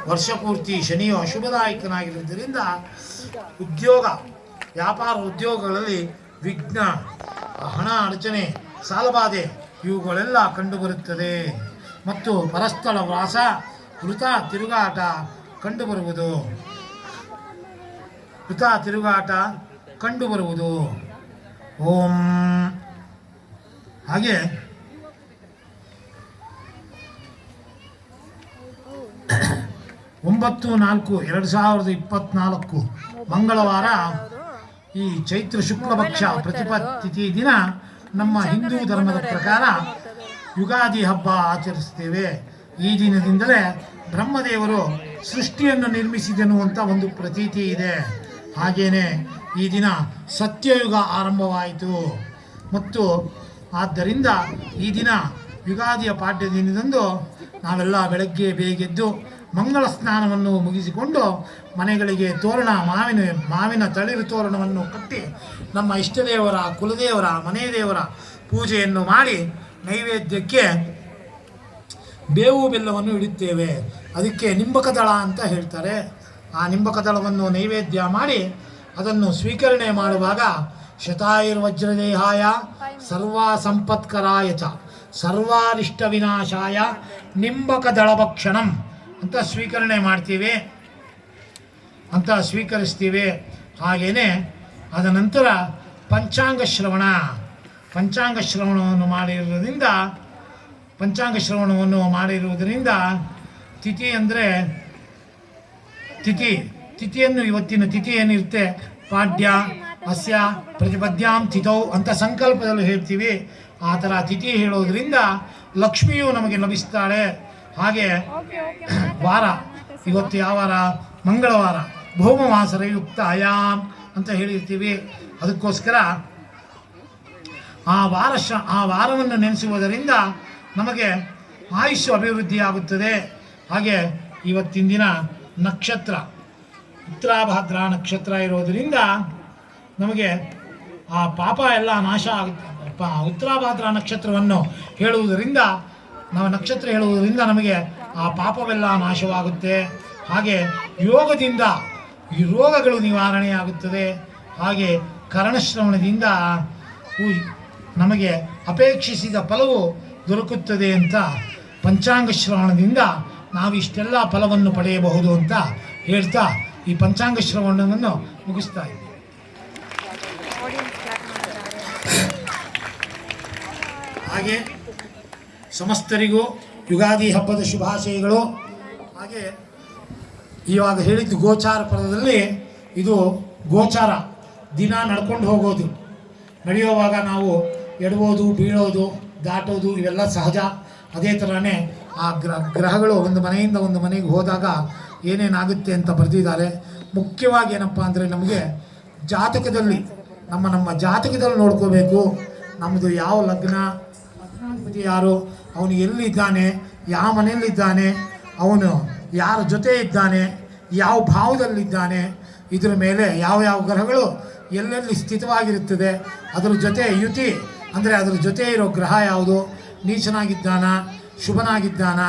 ವರ್ಷಪೂರ್ತಿ ಶನಿಯು ಅಶುಭದಾಯಕನಾಗಿರುವುದರಿಂದ ಉದ್ಯೋಗ ವ್ಯಾಪಾರ ಉದ್ಯೋಗಗಳಲ್ಲಿ ವಿಘ್ನ, ಹಣ ಅಡಚಣೆ, ಸಾಲಬಾಧೆ ಇವುಗಳೆಲ್ಲ ಕಂಡುಬರುತ್ತದೆ. ಮತ್ತು ಪರಸ್ಥಳ ವಾಸ, ವೃಥಾ ತಿರುಗಾಟ ಕಂಡುಬರುವುದು. ಓಂ. ಹಾಗೆ 9/4/2024 ಮಂಗಳವಾರ ಈ ಚೈತ್ರ ಶುಕ್ಲಪಕ್ಷ ಪ್ರತಿಪತ್ತಿ ದಿನ ನಮ್ಮ ಹಿಂದೂ ಧರ್ಮದ ಪ್ರಕಾರ ಯುಗಾದಿ ಹಬ್ಬ ಆಚರಿಸ್ತೇವೆ. ಈ ದಿನದಿಂದಲೇ ಬ್ರಹ್ಮದೇವರು ಸೃಷ್ಟಿಯನ್ನು ನಿರ್ಮಿಸಿದನು ಅಂತ ಒಂದು ಪ್ರತೀತಿ ಇದೆ. ಹಾಗೇನೆ ಈ ದಿನ ಸತ್ಯಯುಗ ಆರಂಭವಾಯಿತು. ಮತ್ತು ಆದ್ದರಿಂದ ಈ ದಿನ ಯುಗಾದಿಯ ಪಾಡ್ಯ ದಿನದಂದು ನಾವೆಲ್ಲ ಬೆಳಗ್ಗೆ ಬೇಗೆದ್ದು ಮಂಗಳ ಸ್ನಾನವನ್ನು ಮುಗಿಸಿಕೊಂಡು ಮನೆಗಳಿಗೆ ತೋರಣ, ಮಾವಿನ ತಳಿರು ತೋರಣವನ್ನು ಕಟ್ಟಿ ನಮ್ಮ ಇಷ್ಟದೇವರ, ಕುಲದೇವರ, ಮನೆ ದೇವರ ಪೂಜೆಯನ್ನು ಮಾಡಿ ನೈವೇದ್ಯಕ್ಕೆ ಬೇವು ಬೆಲ್ಲವನ್ನು ಇಡುತ್ತೇವೆ. ಅದಕ್ಕೆ ನಿಂಬಕದಳ ಅಂತ ಹೇಳ್ತಾರೆ. ಆ ನಿಂಬಕದಳವನ್ನು ನೈವೇದ್ಯ ಮಾಡಿ ಅದನ್ನು ಸ್ವೀಕರಣೆ ಮಾಡುವಾಗ ಶತಾಯುರ್ವಜ್ರದೇಹಾಯ ಸರ್ವ ಸಂಪತ್ಕರಾಯ ಚ ಸರ್ವಾರಿಷ್ಟ ವಿನಾಶಾಯ ನಿಂಬಕದಳಭಕ್ಷಣಂ ಅಂತ ಸ್ವೀಕರಿಸ್ತೀವಿ. ಹಾಗೆಯೇ ಅದ ನಂತರ ಪಂಚಾಂಗ ಶ್ರವಣವನ್ನು ಮಾಡಿರುವುದರಿಂದ ತಿಥಿ ಅಂದರೆ ತಿಥಿಯನ್ನು ಇವತ್ತಿನ ತಿಥಿ ಏನಿರುತ್ತೆ ಪಾಡ್ಯ ಅಸ್ಯ ಪ್ರತಿಪದ್ಯಾಂ ತಿಥೌ ಅಂತ ಸಂಕಲ್ಪದಲ್ಲಿ ಹೇಳ್ತೀವಿ. ಆ ಥರ ತಿಥಿ ಹೇಳೋದ್ರಿಂದ ಲಕ್ಷ್ಮಿಯು ನಮಗೆ ಲಭಿಸ್ತಾಳೆ. ಹಾಗೆ ವಾರ ಇವತ್ತು ಯಾವ ವಾರ? ಮಂಗಳವಾರ. ಭೌಮವಾಸರಯುಕ್ತ ಅಯಾಮ್ ಅಂತ ಹೇಳಿರ್ತೀವಿ. ಅದಕ್ಕೋಸ್ಕರ ಆ ವಾರವನ್ನು ನೆನೆಸುವುದರಿಂದ ನಮಗೆ ಆಯುಷ್ಯ ಅಭಿವೃದ್ಧಿಯಾಗುತ್ತದೆ. ಹಾಗೆ ಇವತ್ತಿನ ದಿನ ನಕ್ಷತ್ರ ಉತ್ತರಾಭಾದ್ರ ನಕ್ಷತ್ರ ಇರೋದರಿಂದ ನಮಗೆ ಆ ಪಾಪ ಎಲ್ಲ ನಾಶ ಆಗುತ್ತೆ. ಉತ್ತರಾಭಾದ್ರ ನಕ್ಷತ್ರವನ್ನು ಹೇಳುವುದರಿಂದ ನಮಗೆ ಆ ಪಾಪವೆಲ್ಲ ನಾಶವಾಗುತ್ತೆ. ಹಾಗೆ ಯೋಗದಿಂದ ಈ ರೋಗಗಳು ನಿವಾರಣೆಯಾಗುತ್ತದೆ. ಹಾಗೆ ಕರ್ಣಶ್ರವಣದಿಂದ ನಮಗೆ ಅಪೇಕ್ಷಿಸಿದ ಫಲವು ದೊರಕುತ್ತದೆ ಅಂತ ಪಂಚಾಂಗ ಶ್ರವಣದಿಂದ ನಾವು ಇಷ್ಟೆಲ್ಲ ಫಲವನ್ನು ಪಡೆಯಬಹುದು ಅಂತ ಹೇಳ್ತಾ ಈ ಪಂಚಾಂಗ ಶ್ರವಣವನ್ನು ಮುಗಿಸ್ತಾ ಇದ್ದೀವಿ. ಹಾಗೆ ಸಮಸ್ತರಿಗೂ ಯುಗಾದಿ ಹಬ್ಬದ ಶುಭಾಶಯಗಳು. ಹಾಗೆ ಇವಾಗ ಹೇಳಿದ್ದು ಗೋಚಾರ ಪದದಲ್ಲಿ ಇದು ಗೋಚಾರ ದಿನ ನಡ್ಕೊಂಡು ಹೋಗೋದು. ನಡೆಯುವಾಗ ನಾವು ಎಡಬೋದು, ಬೀಳೋದು, ದಾಟೋದು ಇವೆಲ್ಲ ಸಹಜ. ಅದೇ ಥರನೇ ಆ ಗ್ರಹಗಳು ಒಂದು ಮನೆಯಿಂದ ಒಂದು ಮನೆಗೆ ಹೋದಾಗ ಏನೇನಾಗುತ್ತೆ ಅಂತ ಬರೆದಿದ್ದಾರೆ. ಮುಖ್ಯವಾಗಿ ಏನಪ್ಪ ಅಂದರೆ ನಮಗೆ ಜಾತಕದಲ್ಲಿ ನಮ್ಮ ಜಾತಕದಲ್ಲಿ ನೋಡ್ಕೋಬೇಕು. ನಮ್ಮದು ಯಾವ ಲಗ್ನ, ಲಗ್ನಾಧಿಪತಿ ಯಾರು, ಅವನು ಎಲ್ಲಿದ್ದಾನೆ, ಯಾವ ಮನೆಯಲ್ಲಿದ್ದಾನೆ, ಅವನು ಯಾರ ಜೊತೆ ಇದ್ದಾನೆ, ಯಾವ ಭಾವದಲ್ಲಿದ್ದಾನೆ, ಇದರ ಮೇಲೆ ಯಾವ ಗ್ರಹಗಳು ಎಲ್ಲೆಲ್ಲಿ ಸ್ಥಿತವಾಗಿರುತ್ತದೆ, ಅದರ ಜೊತೆ ಯುತಿ ಅಂದರೆ ಅದರ ಜೊತೆ ಇರೋ ಗ್ರಹ ಯಾವುದು, ನೀಚನಾಗಿದ್ದಾನ, ಶುಭನಾಗಿದ್ದಾನ,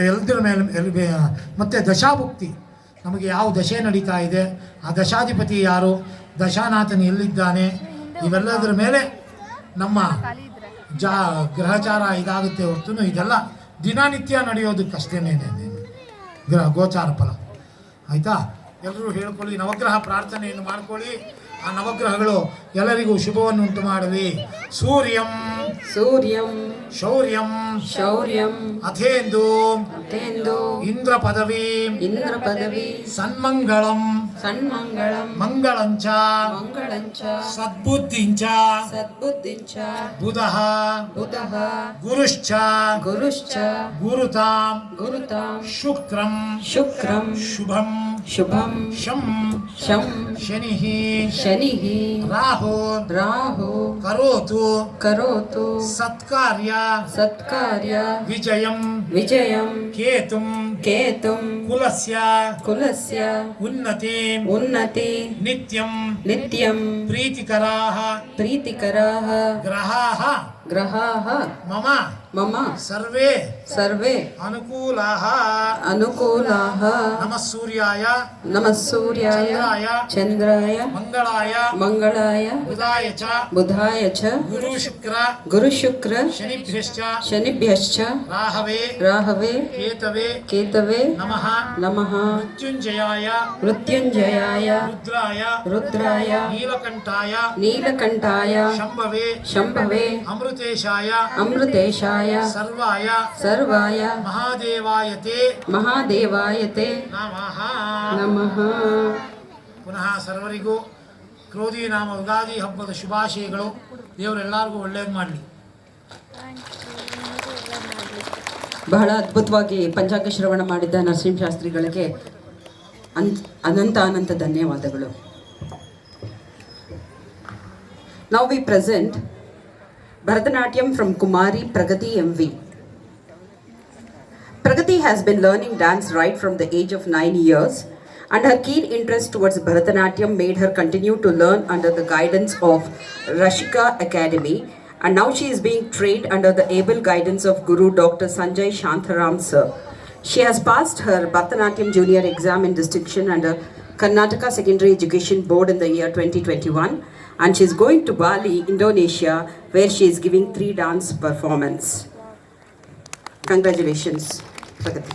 ಎಲ್ಲದರ ಮೇಲೆ ಮತ್ತು ದಶಾಭುಕ್ತಿ ನಮಗೆ ಯಾವ ದಶೆ ನಡೀತಾ ಇದೆ, ಆ ದಶಾಧಿಪತಿ ಯಾರು, ದಶಾನಾಥನ ಎಲ್ಲಿದ್ದಾನೆ, ಇವೆಲ್ಲದರ ಮೇಲೆ ನಮ್ಮ ಗ್ರಹಚಾರ ಇದಾಗುತ್ತೆ. ಹೊರತು ಇದೆಲ್ಲ ದಿನನಿತ್ಯ ನಡೆಯೋದಕ್ಕಷ್ಟೇನೆ ಗೋಚಾರ ಫಲ. ಆಯಿತಾ? ಎಲ್ಲರೂ ಹೇಳ್ಕೊಳ್ಳಿ, ನವಗ್ರಹ ಪ್ರಾರ್ಥನೆಯನ್ನು ಮಾಡ್ಕೊಳ್ಳಿ. ಆ ನವಗ್ರಹಗಳು ಎಲ್ಲರಿಗೂ ಶುಭವನ್ನು ಉಂಟು ಮಾಡಲಿ. ಸೂರ್ಯಂ ಶೌರ್ಯಂ ಅಥೇಂದು ಇಂದ್ರ ಪದವಿ ಸನ್ಮಂಗಳಂ ಮಂಗಳಂಚ ಸದ್ಬುದ್ಧಿಂಚ ಬುಧಃ ಗುರುಶ್ಚ ಗುರುತಾಂ ಶುಕ್ರಂ ಶುಭಂ ಶಂ ಶನಿಃ ರಾಹು ಕರೋತು ಸತ್ಕಾರ್ಯ ವಿಜಯಂ ಕೇತುಂ ಕುಲಸ್ಯ ಉನ್ನತಿ ನಿತ್ಯಂ ಪ್ರೀತಿಕರಾಃ ಗ್ರಹಾಃ ಮಮ ಮಮ ಸರ್ವೇ ಸರ್ವೇ ಅನುಕೂಲಾಃ ಅನುಕೂಲಾಃ ನಮಃ ಸೂರ್ಯಾಯ ನಮಃ ಸೂರ್ಯಾಯ ಚಂದ್ರಾಯ ಮಂಗಳಾಯ ಮಂಗಳಾಯ ಬುಧಾಯ ಚ ಬುಧಾಯ ಚ ಗುರು ಶುಕ್ರ ಶನಿಭ್ಯಶ್ಚ ರಾಹವೇ ಕೇತವೇ ನಮಃ ಮೃತ್ಯುಂಜಯಾಯ ರುದ್ರಾಯ ನೀಲಕಂಠಾಯ ಶಂಭವೇ ಅಮೃತೇಶಾಯ ಸರ್ವಾಯ ಮಹಾದೇವಾಯತೆ ನಮಃ. ಪುನಃ ಸರ್ವರಿಗೂ ಕ್ರೋಧಿ ನಾಮ ಯುಗಾದಿ ಹಬ್ಬದ ಶುಭಾಶಯಗಳು. ದೇವರೆಲ್ಲರಿಗೂ ಒಳ್ಳೇದು ಮಾಡಲಿ. ಬಹಳ ಅದ್ಭುತವಾಗಿ ಪಂಚಾಂಗ ಶ್ರವಣ ಮಾಡಿದ್ದ ನರಸಿಂಹಶಾಸ್ತ್ರಿಗಳಿಗೆ ಅನಂತ ಧನ್ಯವಾದಗಳು. Now we present Bharatanatyam from Kumari Pragati MV. Pragati has been learning dance right from the age of 9 years, and her keen interest towards Bharatanatyam made her continue to learn under the guidance of Rashika Academy, and now she is being trained under the able guidance of Guru Dr. Sanjay Shantaram sir. She has passed her Bharatanatyam junior exam in distinction under Karnataka Secondary Education Board in the year 2021, and she is going to Bali, Indonesia, where she is giving 3 dance performance. Congratulations, Pragati.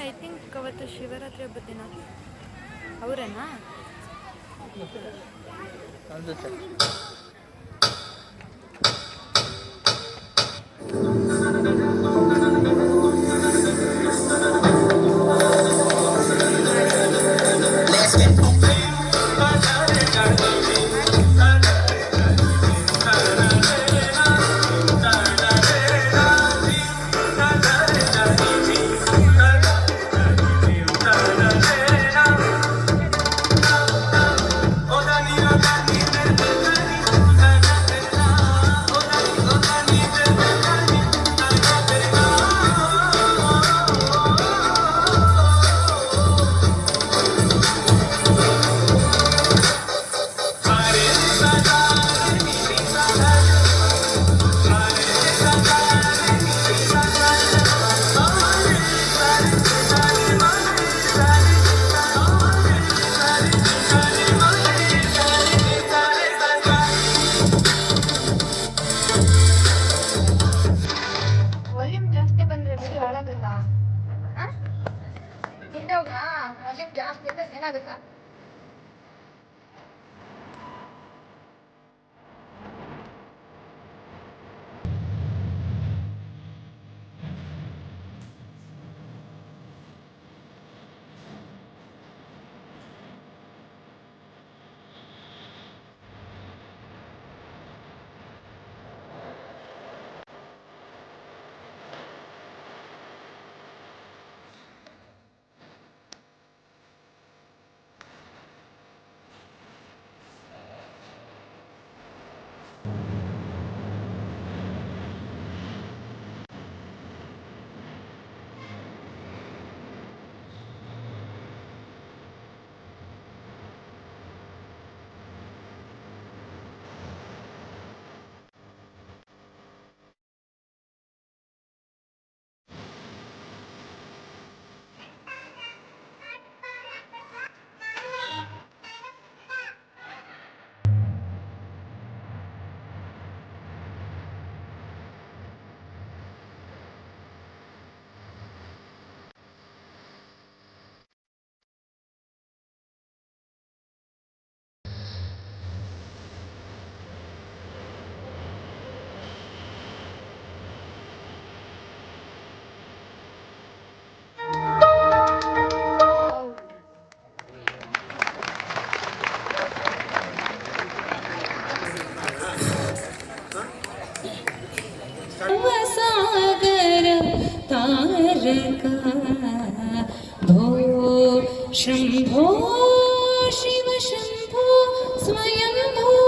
I think ಅವತ್ತು ಶಿವರಾತ್ರಿ ಹಬ್ಬದ ದಿನ ಅವರೇನಾ? शंभो शिव शंभो स्वयंभो